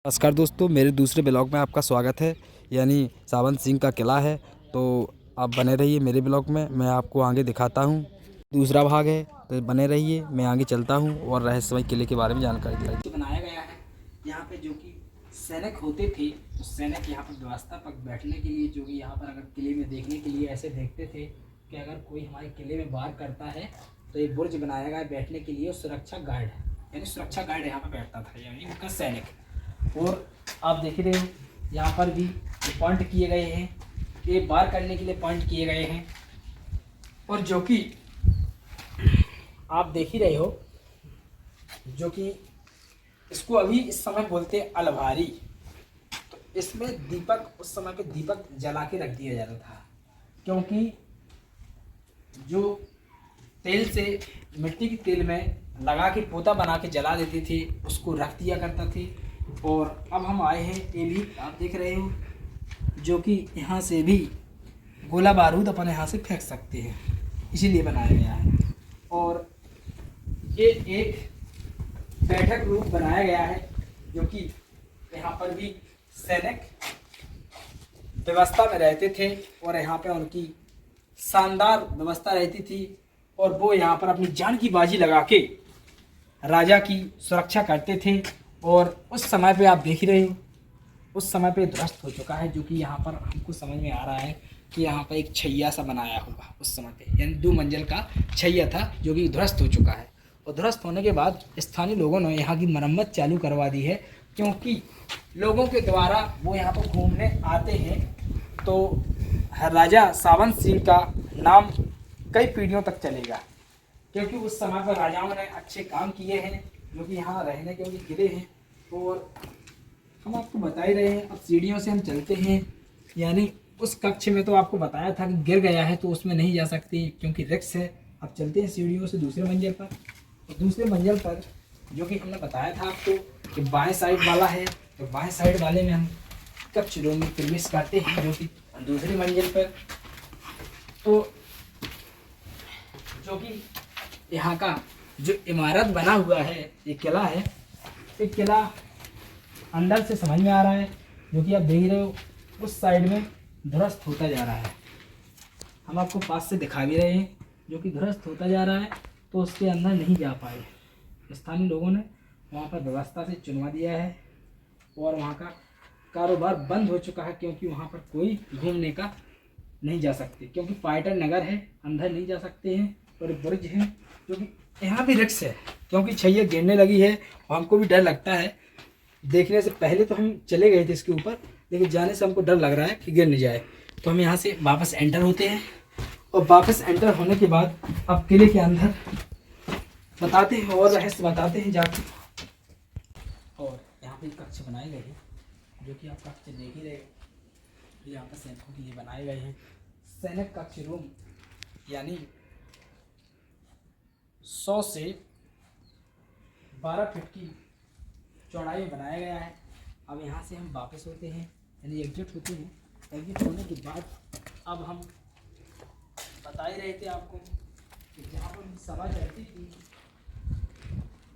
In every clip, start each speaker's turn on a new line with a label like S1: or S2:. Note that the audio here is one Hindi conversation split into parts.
S1: नमस्कार दोस्तों, मेरे दूसरे ब्लॉग में आपका स्वागत है। यानी सावन सिंह का किला है, तो आप बने रहिए मेरे ब्लॉग में। मैं आपको आगे दिखाता हूँ। दूसरा भाग है, तो बने रहिए। मैं आगे चलता हूँ और रहस्यमय किले के बारे में जानकारी दिलाई।
S2: बनाया गया है यहाँ पे, जो कि सैनिक होते थे, तो सैनिक यहाँ पर व्यवस्था पर बैठने के लिए, जो कि यहाँ पर अगर किले में देखने के लिए ऐसे देखते थे कि अगर कोई हमारे किले में वार करता है तो एक बुर्ज बनाया गया है बैठने के लिए। सुरक्षा गार्ड, यानी सुरक्षा गार्ड यहाँ पर बैठता था, यानी उनका सैनिक। और आप देख रहे हो यहाँ पर भी पॉइंट किए गए हैं, ये वार करने के लिए पॉइंट किए गए हैं। और जो कि आप देख ही रहे हो, जो कि इसको अभी इस समय बोलते हैं अलभारी। तो इसमें दीपक, उस समय पे दीपक जला के रख दिया जाता था, क्योंकि जो तेल से, मिट्टी के तेल में लगा के पोता बना के जला देते थे, उसको रख दिया करता थे। और अब हम आए हैं, ये भी आप देख रहे हो, जो कि यहाँ से भी गोला बारूद अपन यहाँ से फेंक सकते हैं, इसीलिए बनाया गया है। और ये एक बैठक रूम बनाया गया है, जो कि यहाँ पर भी सैनिक व्यवस्था में रहते थे और यहाँ पे उनकी शानदार व्यवस्था रहती थी। और वो यहाँ पर अपनी जान की बाजी लगा के राजा की सुरक्षा करते थे। और उस समय पे आप देख ही रहे हो, उस समय पे ध्वस्त हो चुका है, जो कि यहाँ पर हमको समझ में आ रहा है कि यहाँ पर एक छैया सा बनाया होगा उस समय पे, यानी 2 मंजिल का छैया था, जो कि ध्वस्त हो चुका है। और ध्वस्त होने के बाद स्थानीय लोगों ने यहाँ की मरम्मत चालू करवा दी है, क्योंकि लोगों के द्वारा वो यहाँ पर घूमने आते हैं। तो राजा सावन सिंह का नाम कई पीढ़ियों तक चलेगा, क्योंकि उस समय पर राजाओं ने अच्छे काम किए हैं, जो कि यहाँ रहने के उनके किले हैं। और हम आपको बता ही रहे हैं। अब सीढ़ियों से हम चलते हैं, यानी उस कक्ष में तो आपको बताया था कि गिर गया है, तो उसमें नहीं जा सकते क्योंकि रिस्क है। अब चलते हैं सीढ़ियों से दूसरे मंजिल पर। और दूसरे मंजिल पर, जो कि हमने बताया था आपको कि बाएं साइड वाला है, तो बाएं साइड वाले में हम कक्ष रूम में प्रवेश करते हैं, जो कि दूसरी मंजिल पर। तो जो कि यहाँ का जो इमारत बना हुआ है, ये किला है, ये किला अंदर से समझ में आ रहा है, जो कि आप देख रहे हो उस साइड में ध्वस्त होता जा रहा है। हम आपको पास से दिखा भी रहे हैं, जो कि ध्वस्त होता जा रहा है, तो उसके अंदर नहीं जा पाए। स्थानीय लोगों ने वहाँ पर व्यवस्था से चुनवा दिया है और वहाँ का कारोबार बंद हो चुका है, क्योंकि वहाँ पर कोई घूमने का नहीं जा सकते, क्योंकि पर्यटन नगर है, अंदर नहीं जा सकते हैं। और बुर्ज है, जो कि यहाँ भी रिस्क है, क्योंकि छैया गिरने लगी है और हमको भी डर लगता है। देखने से पहले तो हम चले गए थे इसके ऊपर, लेकिन जाने से हमको डर लग रहा है कि गिर नहीं जाए। तो हम यहाँ से वापस एंटर होते हैं, और वापस एंटर होने के बाद अब किले के अंदर बताते हैं और रहस्य बताते हैं जाके। और यहाँ पे कक्ष बनाए गए हैं, जो कि आप कक्ष देख ही रहे हो, यहाँ पर सैनिकों के लिए बनाए गए हैं। सैनिक कक्ष रूम, यानी 100 से 12 फीट की चौड़ाई में बनाया गया है। अब यहाँ से हम वापस होते हैं, यानी एग्जिट होते हैं। एग्जिट होने के बाद अब हम बता ही रहे थे आपको कि जहाँ पर सभा चलती थी,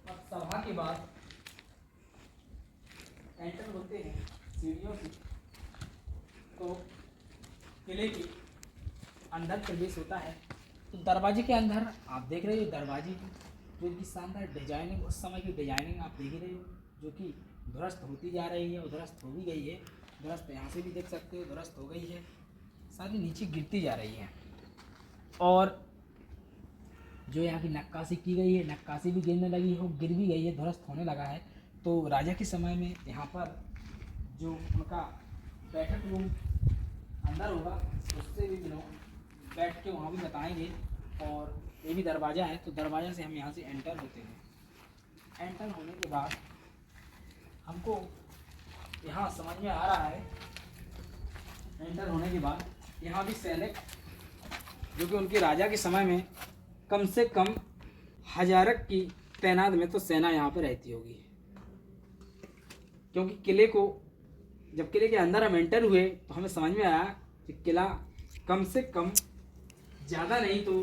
S2: अब सभा के बाद एंटर होते हैं सीढ़ियों से, तो किले के अंदर प्रवेश होता है। तो दरवाजे के अंदर आप देख रहे हो, दरवाजे की जो कि शानदार डिजाइनिंग, उस समय की डिजाइनिंग आप देख रहे हो, जो कि ध्वस्त होती जा रही है और ध्वस्त हो भी गई है। ध्वस्त यहाँ से भी देख सकते हो, ध्वस्त हो गई है, सारी नीचे गिरती जा रही है। और जो यहाँ की नक्काशी की गई है, नक्काशी भी गिरने लगी हो, गिर भी गई है, ध्वस्त होने लगा है। तो राजा के समय में यहाँ पर जो उनका बैठक रूम अंदर होगा, उससे भी लोग बैठ के वहाँ भी बताएंगे। और ये भी दरवाज़ा है, तो दरवाज़ा से हम यहाँ से एंटर होते हैं। एंटर होने के बाद हमको यहाँ समझ में आ रहा है, एंटर होने के बाद यहाँ भी सैनिक, जो कि उनके राजा के समय में कम से कम 1000 की तैनात में तो सेना यहाँ पे रहती होगी, क्योंकि किले को, जब किले के अंदर हम एंटर हुए तो हमें समझ में आया कि किला कम से कम, ज़्यादा नहीं तो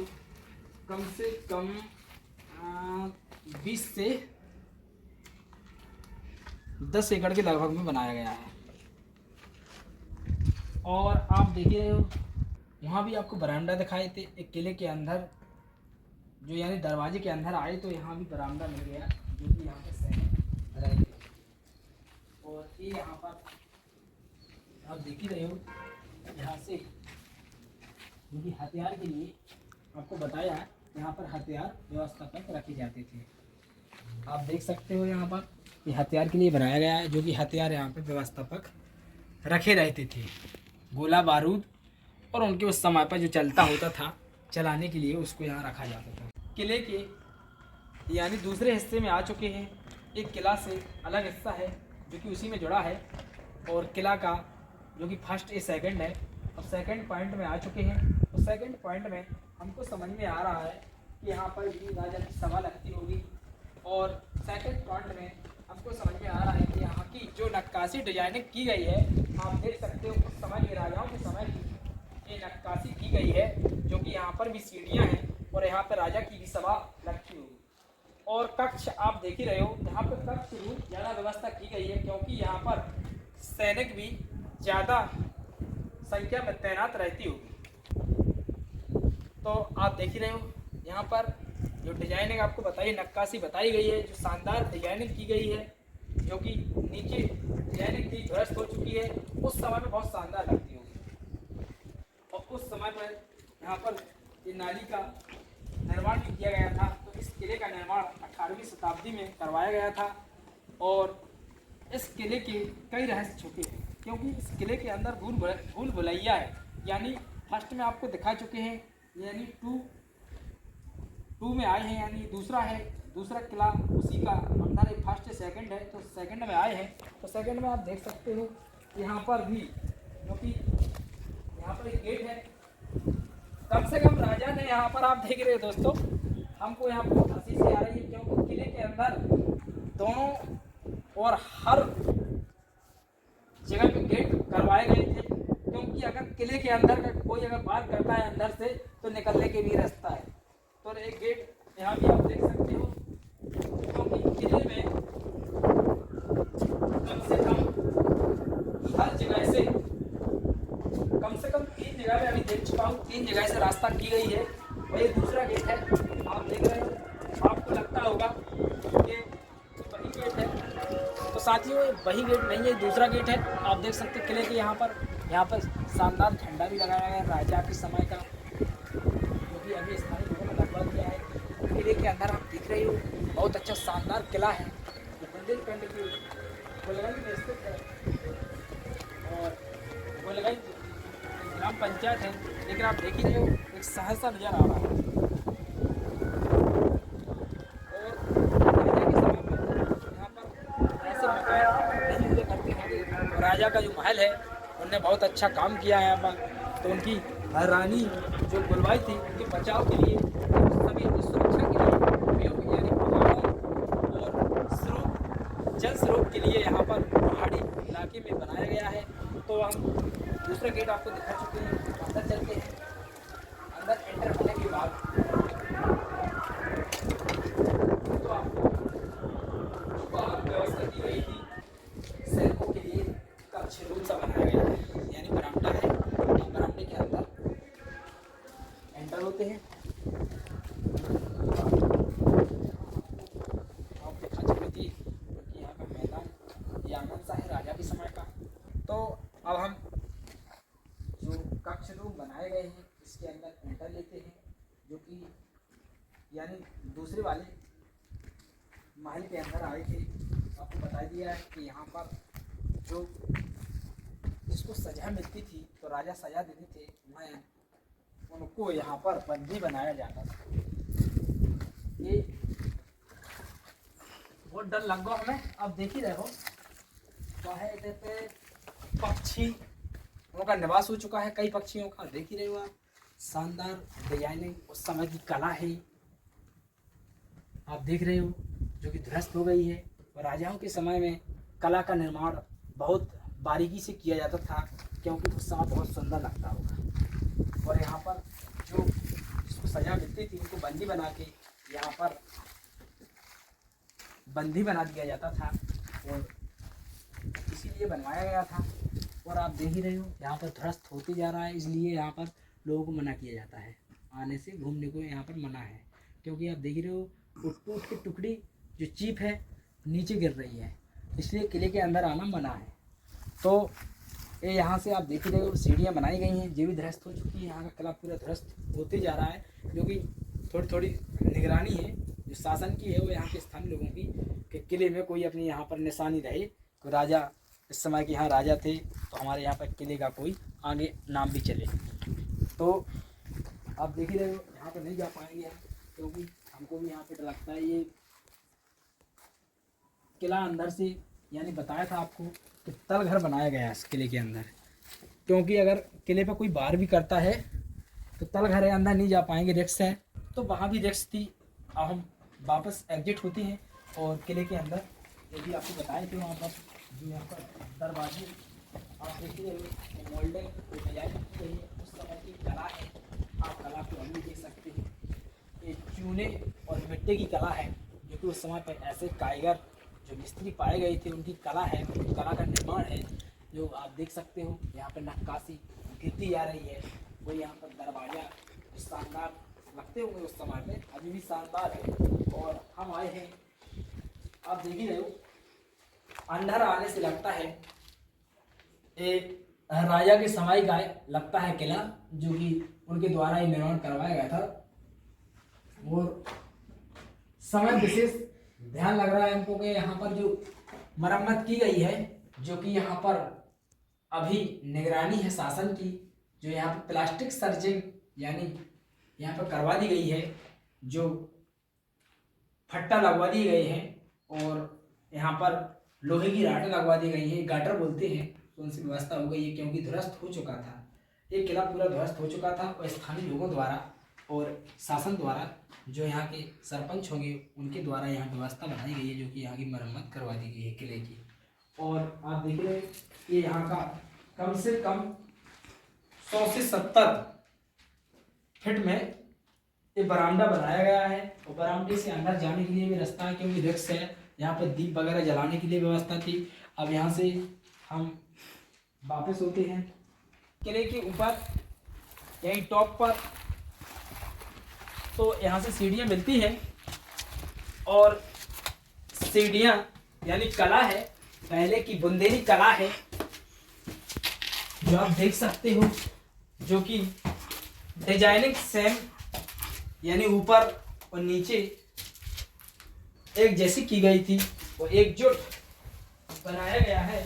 S2: कम से कम 20 से 10 एकड़ के लगभग में बनाया गया है। और आप देख रहे हो वहाँ भी आपको बरामदा दिखाए थे एक किले के अंदर, जो यानी दरवाजे के अंदर आए तो यहाँ भी बरामदा मिल गया, जो कि यहाँ पे सैनिक रहे थे। और ये यहाँ पर आप देख ही रहे हो, यहाँ से जो कि हथियार के लिए आपको बताया है, यहाँ पर हथियार व्यवस्थापक रखे जाते थे। आप देख सकते हो यहाँ पर ये हथियार के लिए बनाया गया है, जो कि हथियार यहाँ पे व्यवस्थापक रखे रहते थे, गोला बारूद और उनके उस समय पर जो चलता होता था चलाने के लिए उसको यहाँ रखा जाता था। किले के यानी दूसरे हिस्से में आ चुके हैं। एक किला से अलग हिस्सा है जो कि उसी में जुड़ा है, और किला का जो कि फर्स्ट ए सेकंड है। अब सेकंड पॉइंट में आ चुके हैं, तो सेकंड पॉइंट में हमको समझ में आ रहा है कि यहाँ पर भी राजा की सभा लगती होगी। और सेकंड पॉइंट में हमको समझ में आ रहा है कि यहाँ की जो नक्काशी डिजाइनिंग की गई है, आप देख सकते हो उस समय के राजाओं के समय की ये नक्काशी की गई है, जो कि यहाँ पर भी सीढ़ियाँ हैं और यहाँ पर राजा की भी सभा लगती होगी। और कक्ष आप देख ही रहे हो, यहाँ पर कक्ष भी ज़्यादा व्यवस्था की गई है, क्योंकि यहाँ पर सैनिक भी ज़्यादा संख्या में तैनात रहती होगी। तो आप देख ही रहे हो यहाँ पर जो डिजाइनिंग आपको बताई, नक्काशी बताई गई है, जो शानदार डिजाइनिंग की गई है, जो कि नीचे डिजाइनिंग की ध्वस्त हो चुकी है, उस समय में बहुत शानदार लगती होगी। और उस समय पर यहाँ पर ये नाली का निर्माण भी किया गया था। तो इस किले का निर्माण 18वीं शताब्दी में करवाया गया था। और इस किले के कई रहस्य छुपे हैं, क्योंकि इस किले के अंदर भूल भुलैया है। यानी फर्स्ट में आपको दिखा चुके हैं, यानी टू में आए हैं, यानी दूसरा किला उसी का अंदर एक फर्स्ट सेकंड है, तो सेकंड में आए हैं। तो सेकंड में आप देख सकते हो यहाँ पर भी, क्योंकि यहाँ पर एक गेट है। कम से कम राजा ने यहाँ पर, आप देख रहे हो दोस्तों, हमको यहाँ पर हंसी से आ रही है, क्योंकि किले के अंदर दोनों और हर जगह पे गेट करवाए गए थे, क्योंकि अगर किले के अंदर का कोई अगर बात करता है अंदर से, तो निकलने के भी रास्ता है। तो एक गेट यहाँ भी आप देख सकते हो, क्योंकि किले में कम से कम हर जगह से कम 3 जगह पे अभी देख चुका हूँ, 3 जगह से रास्ता की गई है। और ये दूसरा गेट है, आप देख रहे हो, आपको लगता होगा कि वही गेट है, तो साथियों वही गेट नहीं है, दूसरा गेट है। आप देख सकते किले के यहाँ पर शानदार झंडा भी लगाया गया है राजा के समय का, जो कि अभी स्थानीय लोगों ने लगवा दिया है। किले के अंदर आप देख रहे हो बहुत अच्छा शानदार किला है, जो बुंदेलखंड की गोलगंज में स्थित है। और गोलगंज ग्राम पंचायत है, लेकिन आप देख ही रहे हो एक सहसा नजर आ रहा है। और राजा के समय में यहाँ पर ऐसे मकान नहीं हुआ करते हैं। और राजा का जो महल है उनने बहुत अच्छा काम किया है यहाँ पर। तो उनकी रानी जो बुलवाई थी, उनके बचाव के लिए, सभी अपनी सुरक्षा के लिए, यानी पहाड़ों और जल स्रोत के लिए यहाँ पर पहाड़ी इलाके में बनाया गया है। तो हम दूसरा गेट आपको दिखा चुके हैं, अंदर चलते हैं। अंदर एंटर होने के बाद तो आपको बाहर व्यवस्था की गई थी, सैनिकों के लिए कक्ष रूम सा बनाया गया है, यानी बरामदा है। बरामदे के अंदर एंटर होते हैं। आप दिखा चुके थे कि यहाँ का मैदान या आंगन सा है राजा के समय का। तो अब हम जो कक्ष रूम बनाए गए हैं इसके अंदर एंटर लेते हैं, जो कि यानी दूसरे वाले महल के अंदर आए थे। आपको बता दिया है कि यहाँ पर जो जिसको सजा मिलती थी, तो राजा सजा देते थे, मैं उनको यहाँ पर बंदी बनाया जाता था। ये बहुत डर लग गया हमें। अब देख ही रहे हो क्या है, इधर पे पक्षी उनका निवास हो चुका है, कई पक्षियों का। देख ही रहे हो आप, शानदार डिजाइनिंग उस समय की कला है, आप देख रहे हो, जो कि ध्वस्त हो गई है। और राजाओं के समय में कला का निर्माण बहुत बारीकी से किया जाता था, क्योंकि उस समय बहुत सुंदर लगता होगा। और यहाँ पर जो जिसको सजा मिलती थी उनको बंदी बना के यहाँ पर बंदी बना दिया जाता था। और इसीलिए बनवाया गया था। और आप देख ही रहे हो यहाँ पर ध्वस्त होते जा रहा है, इसलिए यहाँ पर लोगों को मना किया जाता है, आने से घूमने को यहाँ पर मना है। क्योंकि आप देख ही रहे हो वो टूट के टुकड़ी जो चीप है नीचे गिर रही है, इसलिए किले के अंदर आना मना है। तो ये यहाँ से आप देख ही रहे हो सीढ़ियाँ बनाई गई हैं, ये भी ध्वस्त हो चुकी है। यहाँ का किला पूरा ध्वस्त होते जा रहा है, जो कि थोड़ी थोड़ी निगरानी है जो शासन की है वो यहाँ के स्थानीय लोगों की, कि किले में कोई अपनी यहाँ पर निशानी रहे, कोई राजा इस समय के यहाँ राजा थे तो हमारे यहाँ पर किले का कोई आगे नाम भी चले। तो आप देख ही रहे हो यहाँ पर नहीं जा पाएंगे हम, क्योंकि हमको भी यहाँ पे डर लगता है। ये किला अंदर से यानी बताया था आपको कि तल घर बनाया गया है इस किले के अंदर, क्योंकि अगर किले पर कोई बार भी करता है तो तल घर है, अंदर नहीं जा पाएंगे, रिस्क है। तो वहाँ भी रिस्क थी। अब हम वापस एग्जिट होते हैं और किले के अंदर ये भी आपको बताए थे वहाँ पर जो यहाँ पर दरवाजे आप देखिए मोल्डिंग डिजाइन की गई है, उस समय की कला है। आप कला को हम भी देख सकते हैं, ये चूने और मिट्टी की कला है, जो कि उस समय पर ऐसे कारीगर जो मिस्त्री पाए गए थे उनकी कला है, उनकी कला का निर्माण है, जो आप देख सकते हो। यहाँ पर नक्काशी गिरती जा रही है, वो यहाँ पर दरवाजा शानदार लगते होंगे उस समय में, अभी भी शानदार है। और हम आए हैं, आप देख ही रहे हो, अंदर आने से लगता है एक राजा के समय का लगता है किला, जो कि उनके द्वारा ये निर्माण करवाया गया था। और समय विशेष ध्यान लग रहा है हमको कि यहाँ पर जो मरम्मत की गई है, जो कि यहाँ पर अभी निगरानी है शासन की, जो यहाँ पर प्लास्टिक सर्जिंग यानी यहाँ पर करवा दी गई है, जो फट्टा लगवा दिए गए हैं और यहाँ पर लोहे की राडें लगवा दी गई हैं, गाटर बोलते हैं, तो उनसे व्यवस्था हो गई है। क्योंकि ध्वस्त हो चुका था, ये किला पूरा ध्वस्त हो चुका था और स्थानीय लोगों द्वारा और शासन द्वारा, जो यहाँ के सरपंच होंगे उनके द्वारा यहाँ व्यवस्था बनाई गई है, जो कि यहाँ की मरम्मत करवा दी गई है किले की। और आप देख रहे हैं ये यहाँ का कम से कम 100 से 70 फीट में ये बरामदा बनाया गया है, और बरामदे से अंदर जाने के लिए भी रास्ता है, क्योंकि रिस्क है। यहाँ पे दीप वगैरह जलाने के लिए व्यवस्था थी। अब यहाँ से हम वापस होते हैं किले के ऊपर, यहीं टॉप पर। तो यहाँ से सीढ़ियाँ मिलती हैं, और सीढ़ियाँ यानी कला है, पहले की बुंदेली कला है, जो आप देख सकते हो, जो कि डिजाइनिंग सेम यानी ऊपर और नीचे एक जैसी की गई थी और एकजुट बनाया गया है।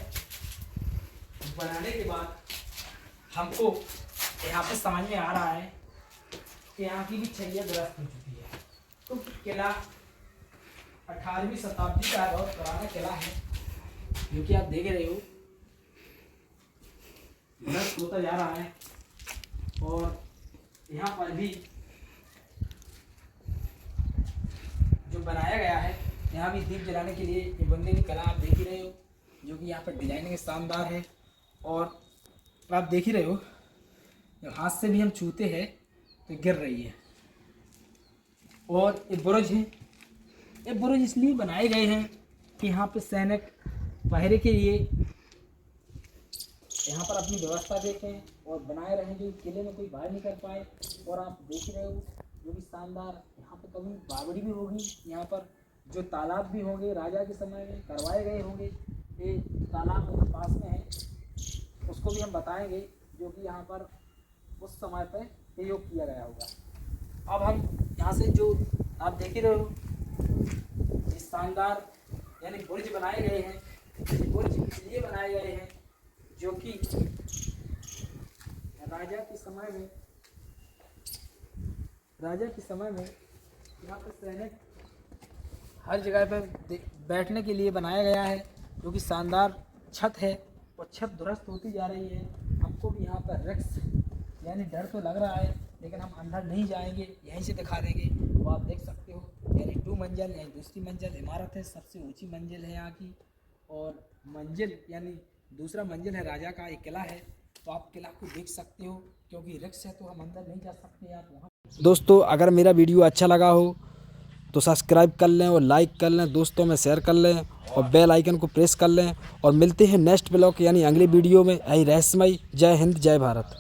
S2: बनाने के बाद हमको यहाँ पे समझ में आ रहा है कि यहाँ की भी छड़ियाँ दुरुस्त हो चुकी है। तो किला 18वीं शताब्दी का बहुत पुराना किला है, जो कि आप देख रहे हो दुरुस्त होता जा रहा है। और यहाँ पर भी जो बनाया गया है, यहाँ भी दीप जलाने के लिए ये बुनने की कला आप देख ही रहे हो, जो कि यहाँ पर डिजाइनिंग शानदार है। और आप देख ही रहे हो जब हाथ से भी हम छूते हैं तो गिर रही है। और ये बुरुज है, ये बुरुज इसलिए बनाए गए हैं कि यहाँ पे सैनिक पहरे के लिए यहाँ पर अपनी व्यवस्था देखें और बनाए रहें, जो किले में कोई बाहर नहीं कर पाए। और आप देख रहे हो जो भी शानदार, यहाँ पे कभी बावड़ी भी होगी, यहाँ पर जो तालाब भी होंगे राजा के समय में करवाए गए होंगे। ये तालाब पास में है, उसको भी हम बताएंगे, जो कि यहाँ पर उस समय पर प्रयोग किया गया होगा। अब हम यहाँ से जो आप देख ही रहे हो ये शानदार यानी बुर्ज बनाए गए हैं। बुर्ज इसलिए बनाए गए हैं जो कि राजा के समय में यहाँ पर सैनिक हर जगह पर बैठने के लिए बनाया गया है, जो कि शानदार छत है और छत दुरुस्त होती जा रही है। हमको भी यहाँ पर रिस्क यानी डर तो लग रहा है, लेकिन हम अंदर नहीं जाएंगे, यहीं से दिखा देंगे। वो आप देख सकते हो यानी 2 मंजिल यानी दूसरी मंजिल इमारत है, सबसे ऊंची मंजिल है यहाँ की। और मंजिल यानी दूसरा मंजिल है राजा का, एक किला है। तो आप किला को देख सकते हो, क्योंकि रिस्क है तो हम अंदर नहीं जा सकते। आप वहाँ
S1: दोस्तों अगर मेरा वीडियो अच्छा लगा हो तो सब्सक्राइब कर लें और लाइक कर लें, दोस्तों में शेयर कर लें और बेल आइकन को प्रेस कर लें। और मिलते हैं नेक्स्ट ब्लॉग यानी अगली वीडियो में। यही रहस्यमय। जय हिंद, जय भारत।